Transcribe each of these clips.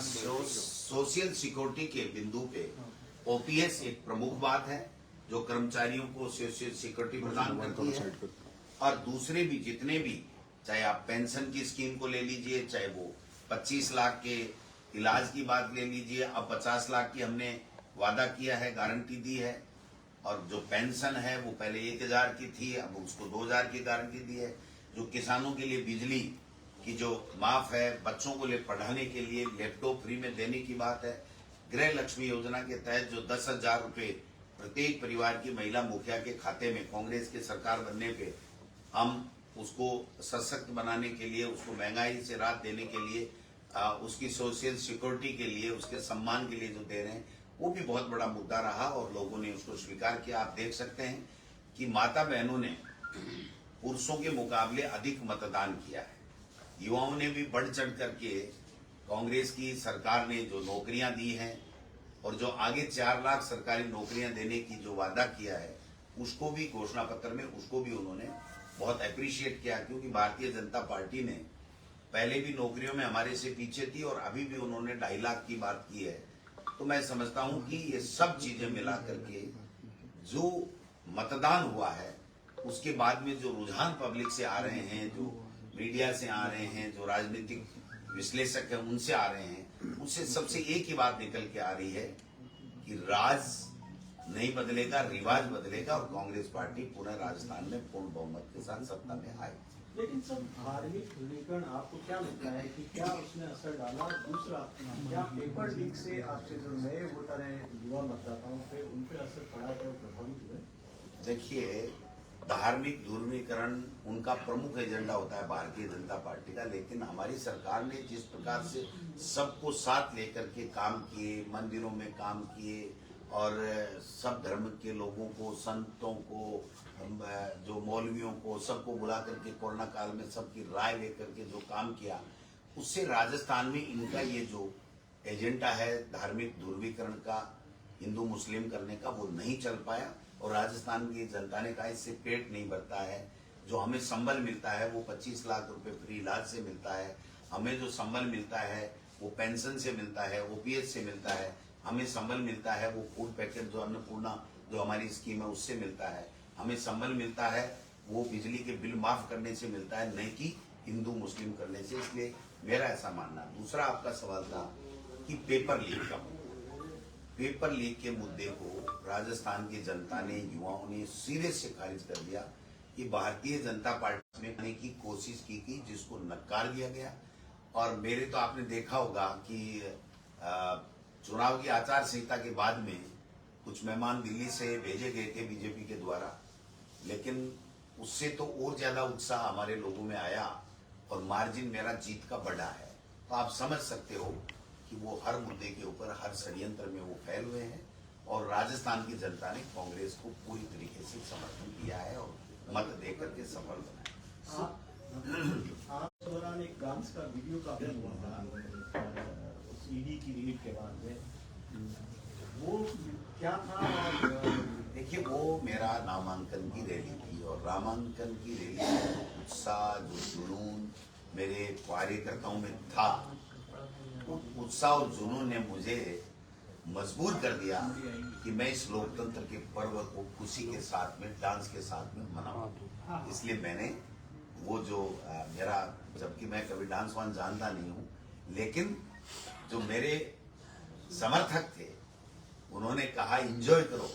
Social security के बिंदु पे ओपीएस एक प्रमुख बात है जो कर्मचारियों को सोशल सिक्योरिटी प्रदान करती है, और दूसरे भी जितने भी, चाहे आप पेंशन की स्कीम को ले लीजिए, चाहे वो 25 लाख के इलाज की बात ले लीजिए, अब 50 लाख की हमने वादा किया है, गारंटी दी है, और जो पेंशन है वो पहले 1000 की थी, अब उसको 2000 की गारंटी दी है। जो किसानों के लिए बिजली की जो माफ है, बच्चों को लिए पढ़ाने के लिए लैपटॉप फ्री में देने की बात है। गृह लक्ष्मी योजना के तहत जो 10,000 रुपए प्रत्येक परिवार की महिला मुखिया के खाते में कांग्रेस की सरकार बनने पे हम उसको सशक्त बनाने के लिए, उसको महंगाई से राहत देने के लिए, उसकी सोशल सिक्योरिटी के लिए, उसके सम्मान के लिए जो दे रहे हैं, वो भी बहुत बड़ा मुद्दा रहा और लोगों ने उसको स्वीकार किया। आप देख सकते हैं कि माता बहनों ने पुरुषों के मुकाबले अधिक मतदान किया है। युवाओं ने भी बढ़ चढ़ करके कांग्रेस की सरकार ने जो नौकरियां दी हैं और जो आगे 4 लाख सरकारी नौकरियां देने की जो वादा किया है, उसको भी घोषणा पत्र में उसको भी उन्होंने बहुत अप्रिशिएट किया, क्योंकि भारतीय जनता पार्टी ने पहले भी नौकरियों में हमारे से पीछे थी और अभी भी उन्होंने 2.5 लाख की बात की है। तो मैं समझता हूं कि ये सब चीजें मिला करके जो मतदान हुआ है, उसके बाद में जो रुझान पब्लिक से आ रहे हैं, जो मीडिया से आ रहे हैं, जो राजनीतिक विश्लेषक हैं उनसे आ रहे हैं, उससे सबसे एक ही बात निकल के आ रही है कि राज नहीं बदलेगा, रिवाज बदलेगा और कांग्रेस पार्टी पुनः राजस्थान में पूर्ण बहुमत के साथ सत्ता में आएगी। लेकिन सब धार्मिक ध्रुवीकरण आपको क्या लगता है कि क्या उसने असर डाला? दूसरा, क्या पेपर लीक से आपके जो नए वोटर हैं, युवा मतदाताओं पे, उन पे असर पड़ा, क्या प्रभावित हुए? देखिए, धार्मिक ध्रुवीकरण उनका प्रमुख एजेंडा होता है भारतीय जनता पार्टी का, लेकिन हमारी सरकार ने जिस प्रकार से सबको साथ लेकर के काम किए, मंदिरों में काम किए और सब धर्म के लोगों को, संतों को, जो मौलवियों को, सबको बुला करके कोरोना काल में सबकी राय लेकर के जो काम किया, उससे राजस्थान में इनका ये जो एजेंडा है धार्मिक ध्रुवीकरण का, हिंदू मुस्लिम करने का, वो नहीं चल पाया और राजस्थान की जनता ने कहा इससे पेट नहीं भरता है। जो हमें संबल मिलता है वो 25 लाख रुपए फ्री इलाज से मिलता है, हमें जो संबल मिलता है वो पेंशन से मिलता है, ओपीएस से मिलता है, हमें संबल मिलता है वो फूड पैकेट जो अन्नपूर्णा जो हमारी स्कीम है उससे मिलता है, हमें संबल मिलता है वो बिजली के बिल माफ करने से मिलता है, नहीं कि हिंदू मुस्लिम करने से। इसलिए मेरा ऐसा मानना। दूसरा आपका सवाल था कि पेपर लीक का, पेपर लीक के मुद्दे को राजस्थान की जनता ने, युवाओं ने सिरे से खारिज कर दिया कि भारतीय जनता पार्टी में करने की कोशिश की गई, जिसको नकार दिया गया। और मेरे तो आपने देखा होगा कि चुनाव की आचार संहिता के बाद में कुछ मेहमान दिल्ली से भेजे गए थे बीजेपी के द्वारा, लेकिन उससे तो और ज्यादा उत्साह हमारे लोगों में आया और मार्जिन मेरा जीत का बढ़ा है। तो आप समझ सकते हो कि वो हर मुद्दे के ऊपर, हर षड्यंत्र में वो फैल हुए हैं और राजस्थान की जनता ने कांग्रेस को पूरी तरीके से समर्थन किया है और मत देकर के सफल बनाया। आप दौरान एक डांस का वीडियो काफी हुआ था उस ईडी की रेड के बाद में, वो क्या था? देखिए, वो मेरा नामांकन की रैली थी और नामांकन की रैली में जो उत्साह, जो जुनून मेरे कार्यकर्ताओं में था, उत्साह और जुनून ने मुझे मजबूर कर दिया कि मैं इस लोकतंत्र के पर्व को खुशी के साथ में, डांस के साथ में मनाऊं। इसलिए मैंने वो जो मेरा, जबकि मैं कभी डांस वांस जानता नहीं हूं, लेकिन जो मेरे समर्थक थे उन्होंने कहा एंजॉय करो,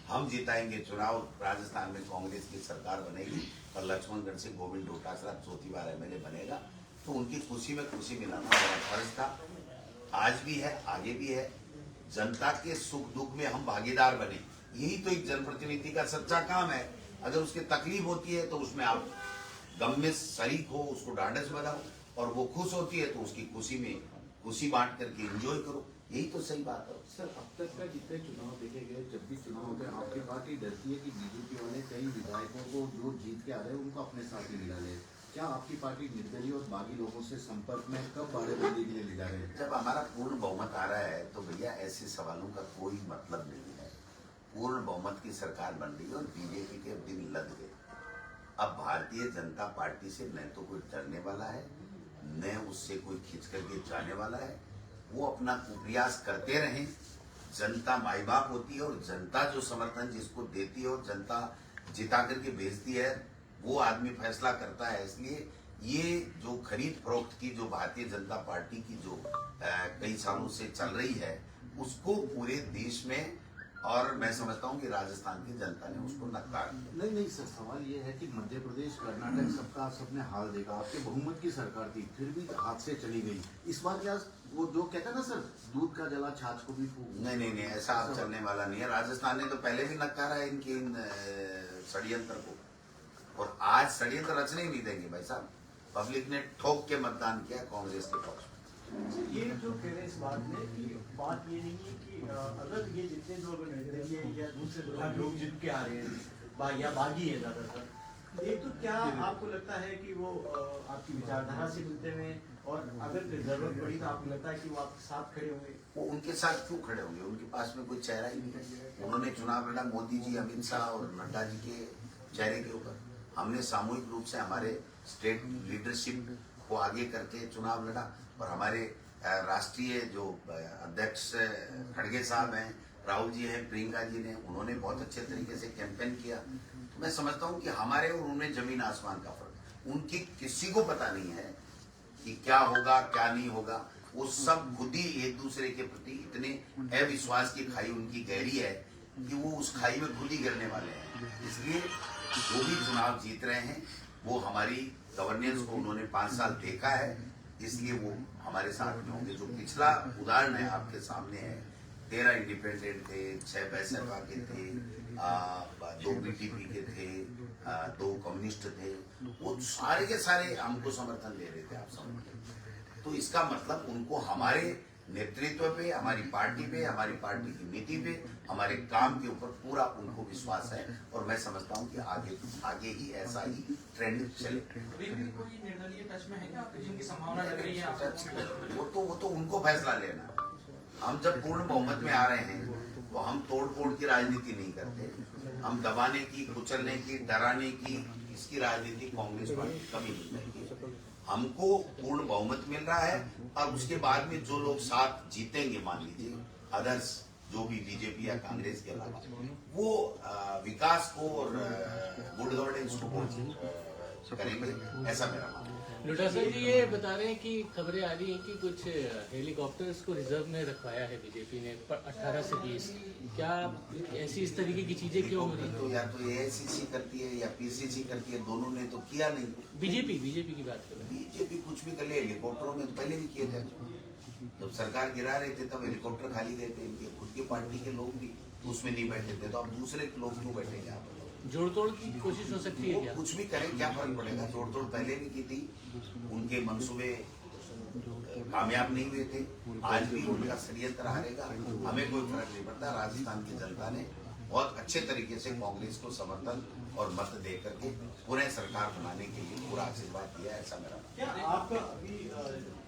हम जिताएंगे चुनाव, राजस्थान में कांग्रेस की सरकार बनेगी और लक्ष्मणगढ़ से गोविंद डोटासरा चौथी बार एमएलए बनेगा। तो उनकी खुशी में खुशी मिलाना मेरा फर्ज था, आज भी है, आगे भी है। जनता के सुख दुख में हम भागीदार बने, यही तो एक जनप्रतिनिधि का सच्चा काम है। अगर उसकी तकलीफ होती है तो उसमें आप गम में शरीक हो, उसको ढांढस बधाओ, और वो खुश होती है तो उसकी खुशी में खुशी बांट करके एंजॉय करो, यही तो सही बात है। सर, अब तक का जितने चुनाव देखे गए, जब भी चुनाव होते हैं आपकी पार्टी डरती है कि बीजेपी वाले कई विधायकों को जो जीत के आ रहे हैं उनको अपने साथ ही मिला ले। क्या आपकी पार्टी निर्दलीय और बागी लोगों से संपर्क में कब बाड़ेबंदी के लिए ले जा रहे हैं? जब हमारा पूर्ण बहुमत आ रहा है तो भैया ऐसे सवालों का कोई मतलब नहीं है। पूर्ण बहुमत की सरकार बन रही है और बीजेपी के दिन लद गए। अब भारतीय जनता पार्टी से न तो कोई डरने वाला है न उससे कोई खींच करके जाने वाला है। वो अपना प्रयास करते रहें। जनता माई बाप होती है और जनता जो समर्थन जिसको देती है और जनता जिता करके भेजती है वो आदमी फैसला करता है। इसलिए ये जो खरीद फरोख्त की जो भारतीय जनता पार्टी की जो कई सालों से चल रही है उसको पूरे देश में और मैं समझता हूँ कि राजस्थान की जनता ने उसको नकार दिया। नहीं सर, सवाल ये है कि मध्य प्रदेश कर्नाटक सबका सबने हाल देखा, आपके बहुमत की सरकार थी फिर भी हाथ से चली गई। इस बार क्या वो जो कहता है ना सर, दूध का जला छाछ को भी फूक। नहीं ऐसा अब चलने वाला नहीं है। राजस्थान ने तो पहले भी नकारा है इनके इन षड्यंत्र को और आज षड्यंत्र रचने ही नहीं देंगे भाई साहब। पब्लिक ने ठोक के मतदान किया कांग्रेस के पक्ष में। ये जो कह रहे हैं इस बात में कि बात ये नहीं है कि अगर ये जितने लोग निर्दलीय या दूसरे लोग जिन के आ रहे हैं या बागी है ज्यादातर, ये तो क्या आपको लगता है कि वो आपकी विचारधारा से मिलते हुए और अगर जरूरत पड़ी तो आपको लगता है कि वो आपके साथ खड़े होंगे? वो उनके साथ क्यों खड़े होंगे? उनके पास में कोई चेहरा ही नहीं है। उन्होंने चुनाव लड़ा मोदी जी, अमित शाह और नड्डा जी के चेहरे के ऊपर। हमने सामूहिक रूप से हमारे स्टेट लीडरशिप को आगे करके चुनाव लड़ा और हमारे राष्ट्रीय जो अध्यक्ष खड़गे साहब हैं, राहुल जी हैं, प्रियंका जी ने, उन्होंने बहुत अच्छे तरीके से कैंपेन किया। तो मैं समझता हूँ कि हमारे और उनमें जमीन आसमान का फर्क। उनकी किसी को पता नहीं है कि क्या होगा क्या नहीं होगा। वो सब खुद ही एक दूसरे के प्रति इतने अविश्वास की खाई उनकी गहरी है कि वो उस खाई में खुद ही गिरने वाले हैं। इसलिए जो भी चुनाव जीत रहे हैं वो हमारी गवर्नेंस को उन्होंने 5 साल देखा है, इसलिए वो हमारे साथ में होंगे। जो पिछला उदाहरण है आपके सामने है, 13 इंडिपेंडेंट थे, 6 बैसपा के थे, 2 बीटीपी के थे, 2 कम्युनिस्ट थे, वो सारे के सारे हमको समर्थन दे रहे थे। आप समझ, तो इसका मतलब उनको हमारे नेतृत्व पे, हमारी पार्टी पे, हमारी पार्टी की नीति पे, हमारे काम के ऊपर पूरा उनको विश्वास है और मैं समझता हूँ कि आगे ही ऐसा ही ट्रेंड चले। कोई निर्दलीय टच में है क्या आपके, जिनकी संभावना लग रही है? वो तो उनको फैसला लेना। हम जब पूर्ण बहुमत में आ रहे हैं तो हम तोड़ फोड़ की राजनीति नहीं करते। हम दबाने की, कुचलने की, डराने की, इसकी राजनीति कांग्रेस पार्टी कभी नहीं करेगी। हमको पूर्ण बहुमत मिल रहा है और उसके बाद में जो लोग साथ जीतेंगे, मान लीजिए अदर्स जो भी बीजेपी या कांग्रेस के अलावा, वो विकास को और गुड गवर्नेंस को करेंगे, ऐसा मेरा मानना है। लोटा सर जी ये बता रहे हैं कि खबरें आ रही हैं कि कुछ हेलीकॉप्टर्स को रिजर्व में रखवाया है बीजेपी ने 18 से 20। क्या ऐसी इस तरीके की चीजें क्यों हो रही हैं? तो या तो एआईसीसी करती है या पीसीसी करती है, दोनों ने तो किया नहीं। बीजेपी की बात कर रहे हैं। बीजेपी कुछ भी कर ले। हेलीकॉप्टरों में तो पहले भी किए थे। जब सरकार गिरा रहे थे तब हेलीकॉप्टर खाली गए थे। इनके खुद की पार्टी के लोग भी उसमें नहीं बैठे थे, तो अब दूसरे लोग क्यों बैठेंगे? आप जोड़ तोड़ की कोशिश हो सकती है क्या? कुछ भी करें, क्या फर्क पड़ेगा? जोड़ तोड़ पहले भी की थी, उनके मंसूबे कामयाब नहीं हुए थे। आज भी उनका षड्यंत्र हारेगा, हमें कोई फर्क नहीं पड़ता। राजस्थान की जनता ने बहुत अच्छे तरीके से कांग्रेस को समर्थन और मत दे करके पुनः सरकार बनाने के लिए पूरा आशीर्वाद दिया, ऐसा मेरा। क्या आपका अभी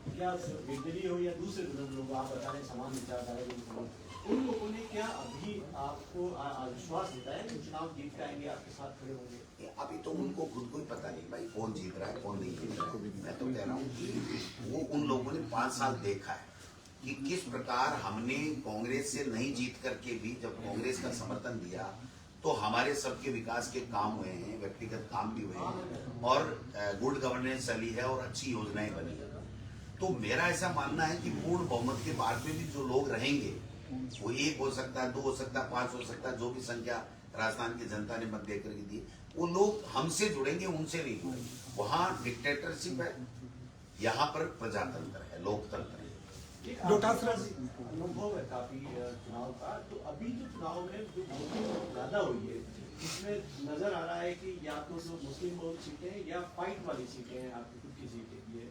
क्या निर्दलीय हो या दूसरे लोग आप बता रहे समान विचारधारा के लोग, उन लोगों ने क्या अभी आपको विश्वास देता है कि चुनाव जीत के आएंगे, आपके साथ खड़े होंगे? अभी तो उनको खुद को ही पता नहीं भाई कौन जीत रहा है कौन नहीं जीत रहा है। मैं तो कह रहा हूँ कि वो उन लोगों ने 5 साल देखा है कि किस प्रकार हमने कांग्रेस से नहीं जीत करके भी जब कांग्रेस का समर्थन दिया तो हमारे सबके विकास के काम हुए हैं, व्यक्तिगत काम भी हुए हैं और गुड गवर्नेंस चली है और अच्छी योजनाएं बनी है। तो मेरा ऐसा मानना है कि पूर्ण बहुमत के बाद में भी जो लोग रहेंगे, वो 1 हो सकता है, 2 हो सकता है, 5 हो सकता है, जो भी संख्या राजस्थान की जनता ने मत देकर के दी, वो लोग हमसे जुड़ेंगे, उनसे नहीं जुड़ेंगे। वहाँ डिक्टेटरशिप है, यहाँ पर प्रजातंत्र है, लोकतंत्र है। अनुभव है काफी चुनाव का, तो अभी जो चुनाव में जो वोटिंग ज्यादा हुई है इसमें नजर आ रहा है कि या तो जो मुस्लिम बहुल सीटें या फाइट वाली सीटें हैं, आपकी खुद की सीटें भी है,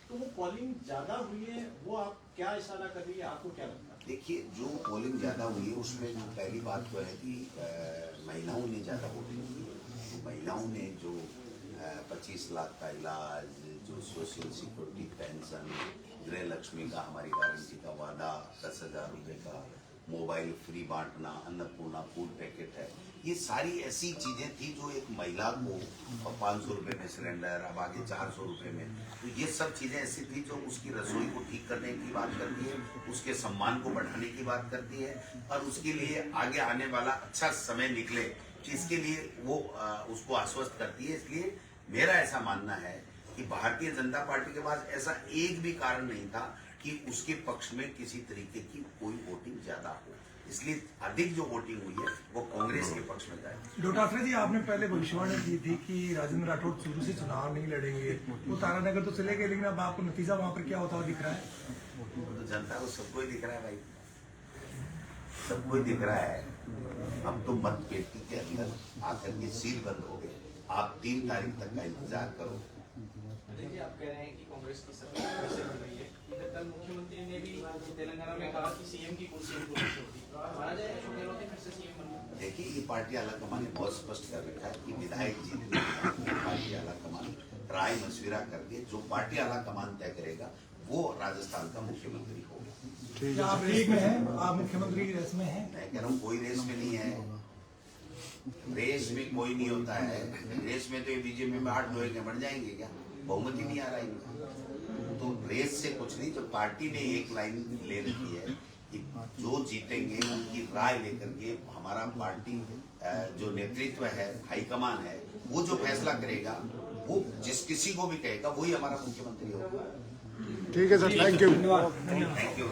तो वो पोलिंग ज्यादा हुई है, वो आप क्या इशारा कर रही है, आपको क्या लगता है? देखिए, जो पोलिंग ज्यादा हुई है उसमें जो पहली बात तो है कि महिलाओं ने ज्यादा वोटिंग की है। तो महिलाओं ने जो 25 लाख का इलाज, जो सोशल सिक्योरिटी पेंशन, गृह लक्ष्मी का, हमारी गारंटी का वादा, 10,000 रुपये का मोबाइल फ्री बांटना, अन्नपूर्णा फूड पैकेट है, ये सारी ऐसी चीजें थी जो एक महिला को 500 रुपए में सिलेंडर, अब आगे 400 रुपए में, तो ये सब चीजें ऐसी थी जो उसकी रसोई को ठीक करने की बात करती है, उसके सम्मान को बढ़ाने की बात करती है, और उसके लिए आगे आने वाला अच्छा समय निकले इसके लिए वो उसको आश्वस्त करती है। इसलिए मेरा ऐसा मानना है कि भारतीय जनता पार्टी के पास ऐसा एक भी कारण नहीं था कि उसके पक्ष में किसी तरीके की कोई वोटिंग ज्यादा हो, इसलिए अधिक जो वोटिंग हुई है वो कांग्रेस के पक्ष में जाए। डॉक्टर जी, आपने पहले भविष्यवाणी की थी कि राजेंद्र राठौड़ शुरू से चुनाव नहीं लड़ेंगे, वो तारानगर तो चले गए, लेकिन अब आपको नतीजा वहाँ पर क्या होता हुआ दिख रहा है? तो जनता को सबको ही दिख रहा है भाई, सबको ही दिख रहा है। अब तो मत पेटी के अंदर आकर के सील बंद हो गए, आप 3 तारीख तक का इंतजार करो। देखिए, आप कह रहे हैं कि कांग्रेस की सरकार कैसे बन रही है, इधर कल मुख्यमंत्री ने भी तेलंगाना में कहा कि सीएम की कुर्सी उनको नहीं छोड़ती, माना जाए अशोक गहलोत फिर से सीएम बन। देखिए, ये पार्टी आलाकमान ने बहुत स्पष्ट कर रखा है कि विधायक जीतने पार्टी आलाकमान राय मशविरा करके जो पार्टी आलाकमान तय करेगा वो राजस्थान का मुख्यमंत्री होगा। क्या आप रेस में हैं? आप मुख्यमंत्री की रेस में हैं? मैं कह रहा हूँ कोई रेस में नहीं है, रेस में कोई नहीं होता है। रेस में तो ये बीजेपी में 8 लोग बढ़ जाएंगे क्या? बहुमत ही नहीं आ रहा है। तो रेस से कुछ नहीं, जो पार्टी ने एक लाइन ले रखी है कि जो जीतेंगे उनकी राय लेकर के हमारा पार्टी जो नेतृत्व है, हाईकमान है, वो जो फैसला करेगा वो जिस किसी को भी कहेगा वही हमारा मुख्यमंत्री होगा। ठीक है sir, thank you. Thank you.